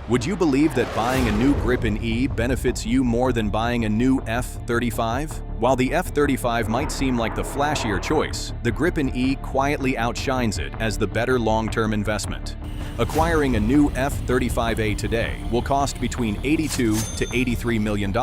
Would you believe that buying a new Gripen E benefits you more than buying a new F-35? While the F-35 might seem like the flashier choice, the Gripen E quietly outshines it as the better long-term investment. Acquiring a new F-35A today will cost between $82 to $83 million,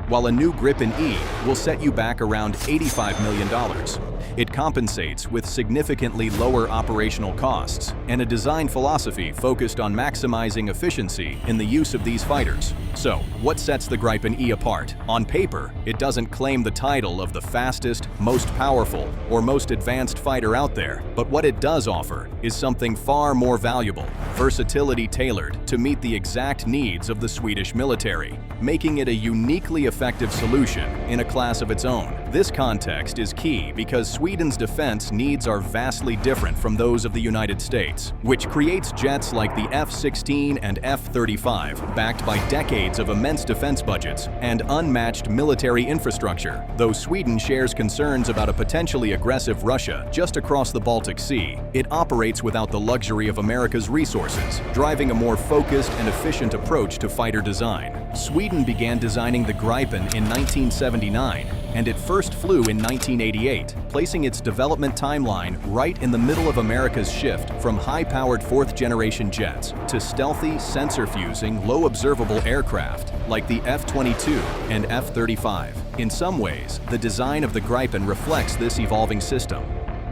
while a new Gripen E will set you back around $85 million. It compensates with significantly lower operational costs and a design philosophy focused on maximizing efficiency in the use of these fighters. So, what sets the Gripen E apart? On paper, it doesn't claim the title of the fastest, most powerful, or most advanced fighter out there, but what it does offer is something far more valuable: versatility tailored to meet the exact needs of the Swedish military, making it a uniquely effective solution in a class of its own. This context is key because Sweden's defense needs are vastly different from those of the United States, which creates jets like the F-16 and F-35, backed by decades of immense defense budgets and unmatched military infrastructure. Though Sweden shares concerns about a potentially aggressive Russia just across the Baltic Sea, it operates without the luxury of America's resources, driving a more focused and efficient approach to fighter design. Sweden began designing the Gripen in 1979, and it first flew in 1988, placing its development timeline right in the middle of America's shift from high-powered fourth-generation jets to stealthy, sensor-fusing, low-observable aircraft like the F-22 and F-35. In some ways, the design of the Gripen reflects this evolving system.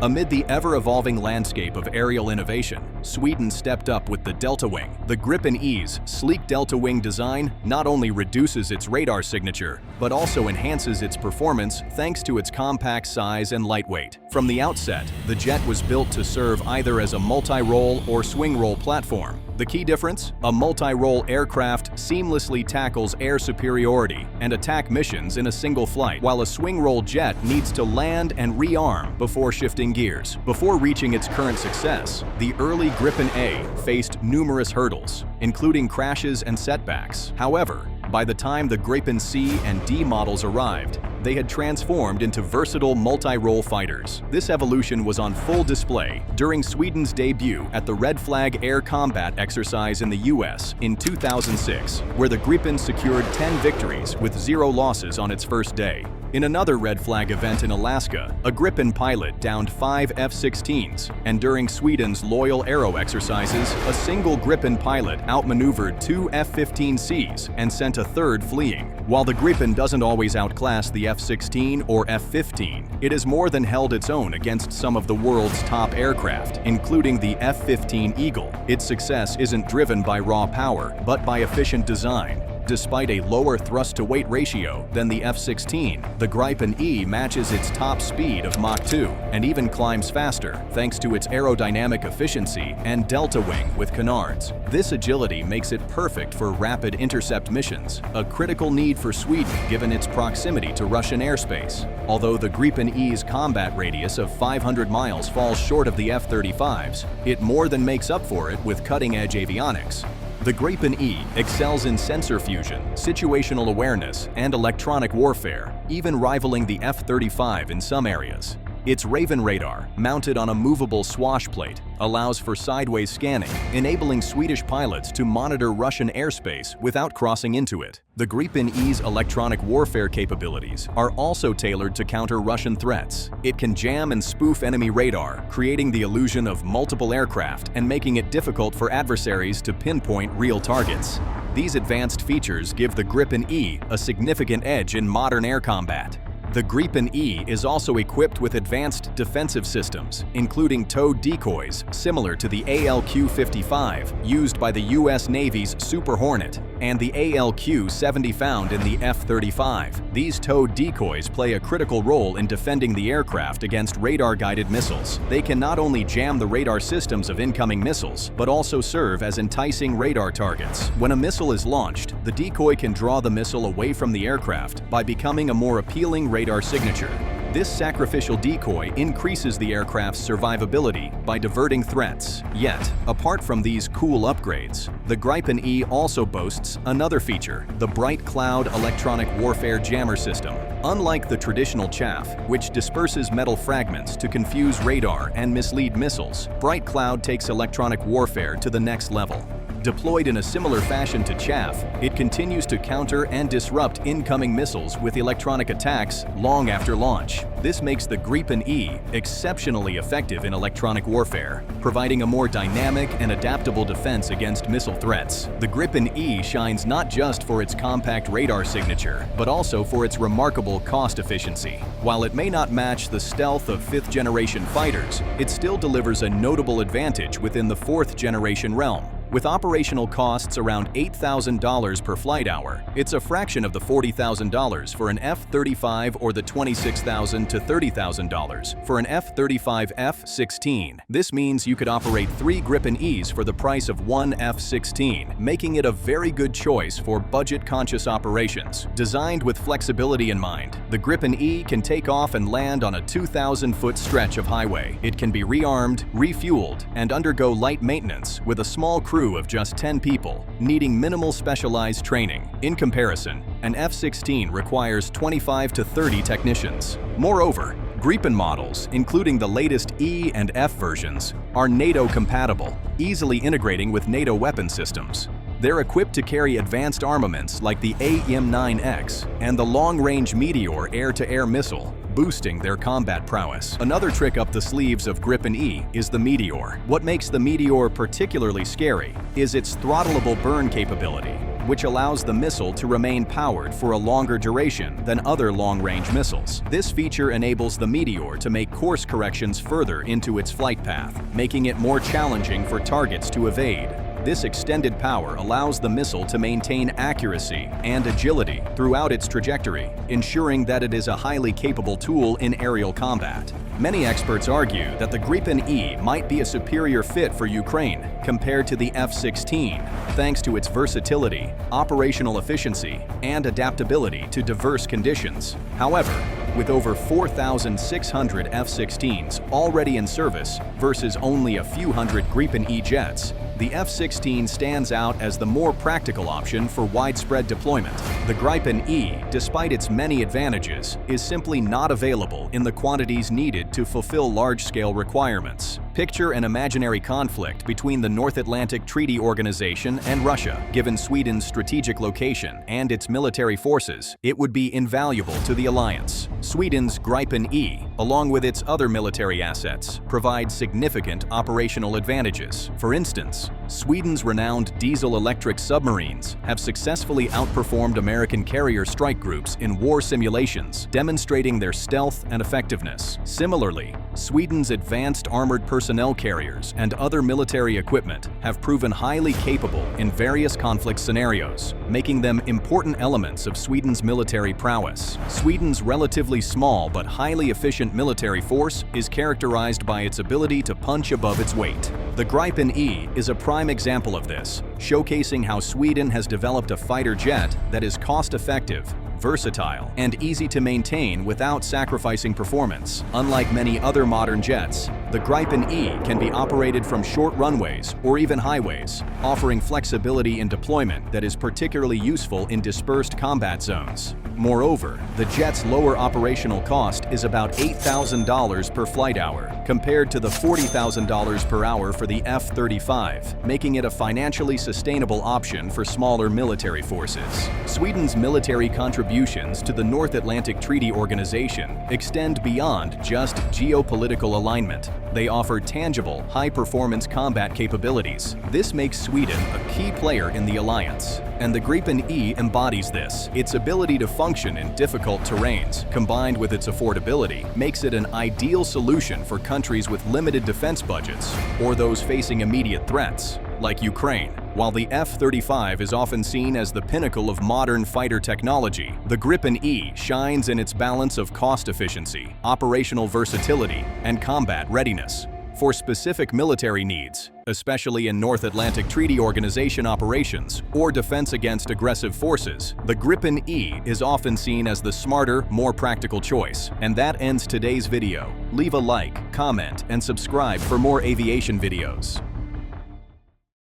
Amid the ever-evolving landscape of aerial innovation, Sweden stepped up with the Delta Wing. The Gripen E's sleek Delta Wing design not only reduces its radar signature, but also enhances its performance thanks to its compact size and lightweight. From the outset, the jet was built to serve either as a multi-role or swing-role platform. The key difference? A multi-role aircraft seamlessly tackles air superiority and attack missions in a single flight, while a swing-role jet needs to land and rearm before shifting gears. Before reaching its current success, the early Gripen A faced numerous hurdles, including crashes and setbacks. However, by the time the Gripen C and D models arrived, they had transformed into versatile multi-role fighters. This evolution was on full display during Sweden's debut at the Red Flag Air Combat exercise in the US in 2006, where the Gripen secured 10 victories with 0 losses on its first day. In another Red Flag event in Alaska, a Gripen pilot downed 5 F-16s, and during Sweden's Loyal Arrow exercises, a single Gripen pilot outmaneuvered 2 F-15Cs and sent a third fleeing. While the Gripen doesn't always outclass the F-16 or F-15, it has more than held its own against some of the world's top aircraft, including the F-15 Eagle. Its success isn't driven by raw power, but by efficient design. Despite a lower thrust-to-weight ratio than the F-16, the Gripen E matches its top speed of Mach 2 and even climbs faster thanks to its aerodynamic efficiency and delta wing with canards. This agility makes it perfect for rapid intercept missions, a critical need for Sweden given its proximity to Russian airspace. Although the Gripen E's combat radius of 500 miles falls short of the F-35's, it more than makes up for it with cutting-edge avionics. The Gripen E excels in sensor fusion, situational awareness, and electronic warfare, even rivaling the F-35 in some areas. Its Raven radar, mounted on a movable swash plate, allows for sideways scanning, enabling Swedish pilots to monitor Russian airspace without crossing into it. The Gripen E's electronic warfare capabilities are also tailored to counter Russian threats. It can jam and spoof enemy radar, creating the illusion of multiple aircraft and making it difficult for adversaries to pinpoint real targets. These advanced features give the Gripen E a significant edge in modern air combat. The Gripen E is also equipped with advanced defensive systems, including towed decoys similar to the ALQ-55 used by the U.S. Navy's Super Hornet and the ALQ-70 found in the F-35. These towed decoys play a critical role in defending the aircraft against radar-guided missiles. They can not only jam the radar systems of incoming missiles, but also serve as enticing radar targets. When a missile is launched, the decoy can draw the missile away from the aircraft by becoming a more appealing radar signature. This sacrificial decoy increases the aircraft's survivability by diverting threats. Yet, apart from these cool upgrades, the Gripen E also boasts another feature, the Bright Cloud electronic warfare jammer system. Unlike the traditional chaff, which disperses metal fragments to confuse radar and mislead missiles, Bright Cloud takes electronic warfare to the next level. Deployed in a similar fashion to chaff, it continues to counter and disrupt incoming missiles with electronic attacks long after launch. This makes the Gripen E exceptionally effective in electronic warfare, providing a more dynamic and adaptable defense against missile threats. The Gripen E shines not just for its compact radar signature, but also for its remarkable cost efficiency. While it may not match the stealth of fifth-generation fighters, it still delivers a notable advantage within the fourth-generation realm. With operational costs around $8,000 per flight hour, it's a fraction of the $40,000 for an F-35 or the $26,000 to $30,000 for an F-35 F-16. This means you could operate 3 Gripen Es for the price of one F-16, making it a very good choice for budget-conscious operations. Designed with flexibility in mind, the Gripen E can take off and land on a 2,000-foot stretch of highway. It can be rearmed, refueled, and undergo light maintenance with a small crew of just 10 people, needing minimal specialized training. In comparison, an F-16 requires 25 to 30 technicians. Moreover, Gripen models, including the latest E and F versions, are NATO compatible, easily integrating with NATO weapon systems. They're equipped to carry advanced armaments like the AGM-9X and the long-range Meteor air-to-air missile, boosting their combat prowess. Another trick up the sleeves of Gripen E is the Meteor. What makes the Meteor particularly scary is its throttleable burn capability, which allows the missile to remain powered for a longer duration than other long-range missiles. This feature enables the Meteor to make course corrections further into its flight path, making it more challenging for targets to evade. This extended power allows the missile to maintain accuracy and agility throughout its trajectory, ensuring that it is a highly capable tool in aerial combat. Many experts argue that the Gripen E might be a superior fit for Ukraine compared to the F-16, thanks to its versatility, operational efficiency, and adaptability to diverse conditions. However, with over 4,600 F-16s already in service versus only a few hundred Gripen E jets, the F-16 stands out as the more practical option for widespread deployment. The Gripen E, despite its many advantages, is simply not available in the quantities needed to fulfill large-scale requirements. Picture an imaginary conflict between the North Atlantic Treaty Organization and Russia. Given Sweden's strategic location and its military forces, it would be invaluable to the alliance. Sweden's Gripen E, along with its other military assets, provides significant operational advantages. For instance, Sweden's renowned diesel-electric submarines have successfully outperformed American carrier strike groups in war simulations, demonstrating their stealth and effectiveness. Similarly, Sweden's advanced armored personnel carriers and other military equipment have proven highly capable in various conflict scenarios, making them important elements of Sweden's military prowess. Sweden's relatively small but highly efficient military force is characterized by its ability to punch above its weight. The Gripen E is a prime example of this, showcasing how Sweden has developed a fighter jet that is cost-effective, versatile, and easy to maintain without sacrificing performance. Unlike many other modern jets, the Gripen E can be operated from short runways or even highways, offering flexibility in deployment that is particularly useful in dispersed combat zones. Moreover, the jet's lower operational cost is about $8,000 per flight hour, compared to the $40,000 per hour for the F-35, making it a financially sustainable option for smaller military forces. Sweden's military contributions to the North Atlantic Treaty Organization extend beyond just geopolitical alignment. They offer tangible, high-performance combat capabilities. This makes Sweden a key player in the alliance, and the Gripen E embodies this. Its ability to function in difficult terrains, combined with its affordability, makes it an ideal solution for countries with limited defense budgets or those facing immediate threats, like Ukraine. While the F-35 is often seen as the pinnacle of modern fighter technology, the Gripen E shines in its balance of cost efficiency, operational versatility, and combat readiness. For specific military needs, especially in North Atlantic Treaty Organization operations or defense against aggressive forces, the Gripen E is often seen as the smarter, more practical choice. And that ends today's video. Leave a like, comment, and subscribe for more aviation videos.